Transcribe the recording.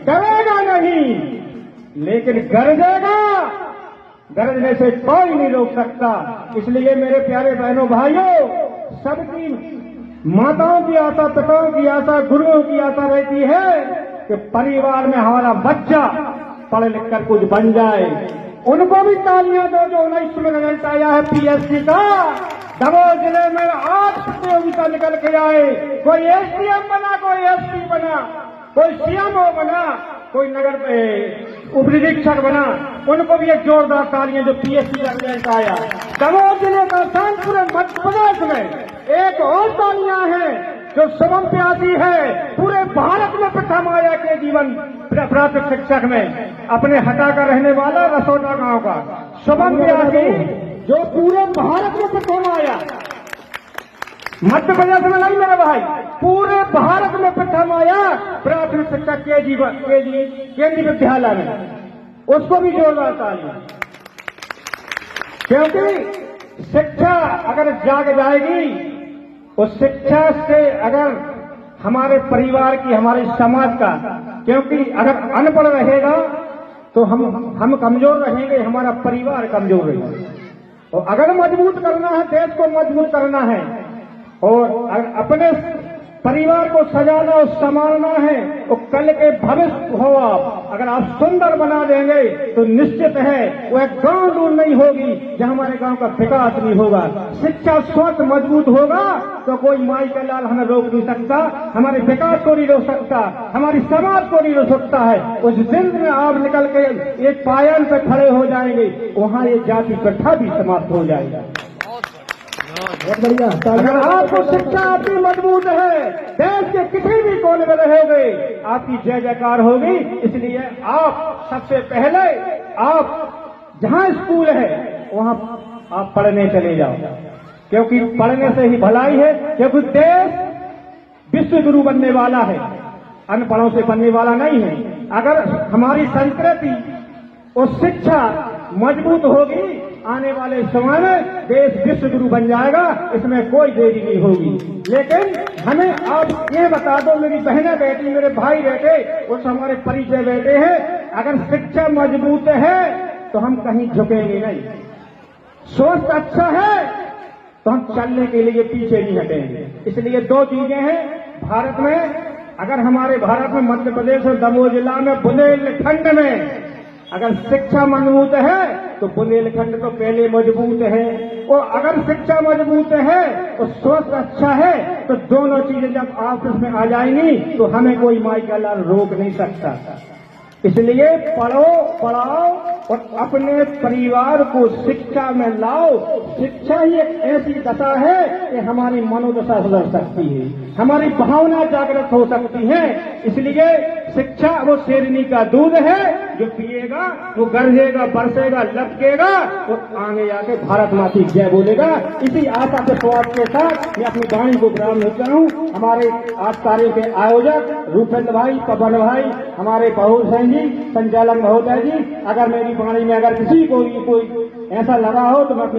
डरेगा नहीं, लेकिन गरजेगा। गरजने से कोई नहीं रोक सकता। इसलिए मेरे प्यारे बहनों भाइयों, सबकी माताओं की आशा, पिताओं की आशा, गुरुओं की आशा रहती है कि परिवार में हमारा बच्चा पढ़ लिख कर कुछ बन जाए। उनको भी तालियां दो जो 19 में रिजल्ट आया है पीएससी का। दमोह जिले में 8 प्रतियोगिता निकल के आए। कोई एसडीएम बना, कोई एसपी बना, कोई सीएमओ बना, कोई नगर उप निरीक्षक बना। उनको भी एक जोरदार तालियां जो पीएससी का रिजल्ट आया। दमोह जिले का स्थान पूरे मध्य प्रदेश में एक और तालियां हैं जो शुभम प्यासी है पूरे भारत में प्रथम आया के जीवन प्राथमिक शिक्षक में, अपने हटा का रहने वाला रसोटा गांव का शुभम प्यासी जो पूरे भारत में प्रथम आया। मध्य प्रदेश में नहीं मेरे भाई, पूरे भारत में प्रथम आया प्राथमिक शिक्षक के जीवन केंद्रीय विद्यालय में। उसको भी जोरदार तालियां, क्योंकि शिक्षा अगर जाग जाएगी, उस शिक्षा से अगर हमारे परिवार की, हमारे समाज का, क्योंकि अगर अनपढ़ रहेगा तो हम कमजोर रहेंगे, हमारा परिवार कमजोर रहेगा। और अगर मजबूत करना है, देश को मजबूत करना है और अपने परिवार को सजाना और संभालना है, तो कल के भविष्य हो आप अगर आप सुंदर बना देंगे तो निश्चित है वह गांव दूर नहीं होगी जहां हमारे गांव का विकास नहीं होगा। शिक्षा स्वच्छ मजबूत होगा तो कोई माई का लाल हमें रोक नहीं सकता, हमारे विकास को नहीं रोक सकता, हमारी समाज को नहीं रोक सकता है। उस दिन में आप निकल के एक पायन पे खड़े हो जाएंगे, वहां ये जाति प्रथा भी समाप्त हो जाएगा। बहुत बढ़िया। अगर आपको शिक्षा आपकी मजबूत है, देश के किसी भी कोने में रहोगे, आपकी जय जयकार होगी। इसलिए आप सबसे पहले आप जहां स्कूल है वहां आप पढ़ने चले जाओ, क्योंकि पढ़ने से ही भलाई है। क्योंकि देश विश्व गुरु बनने वाला है, अनपढ़ों से बनने वाला नहीं है। अगर हमारी संस्कृति और शिक्षा मजबूत होगी, आने वाले समय में देश विश्व गुरु बन जाएगा, इसमें कोई देरी नहीं होगी। लेकिन हमें आप ये बता दो, मेरी बहनें बैठी, मेरे भाई बैठे, वो हमारे परिचय बैठे हैं, अगर शिक्षा मजबूत है तो हम कहीं झुकेंगे नहीं। स्वास्थ्य अच्छा है तो हम चलने के लिए पीछे नहीं हटेंगे। इसलिए 2 चीजें हैं भारत में। अगर हमारे भारत में मध्य प्रदेश और दमोह जिला में बुंदेलखंड में अगर शिक्षा मजबूत है तो बुंदेलखंड तो पहले मजबूत है, और अगर शिक्षा मजबूत है और स्वास्थ्य अच्छा है तो दोनों चीजें जब आपस में आ जाएंगी तो हमें कोई माई का लाल रोक नहीं सकता। इसलिए पढ़ो, पढ़ाओ और अपने परिवार को शिक्षा में लाओ। शिक्षा ही एक ऐसी दशा है कि हमारी मनोदशा सुधर सकती है, हमारी भावना जागृत हो सकती है। इसलिए शिक्षा वो शेरनी का दूध है, जो पिएगा वो गरजेगा, बरसेगा, लपकेगा और आगे आके भारत माँ की जय बोलेगा। इसी आशा के स्वाद के साथ मैं अपनी वाणी को विराम देता हूँ। हमारे आज कार्य के आयोजक रूपेंद्र भाई, पवन भाई, हमारे पहुल सिंह जी, संचालक महोदय जी, अगर मेरी वाणी में अगर किसी को कोई ऐसा लगा हो तो मैं अपनी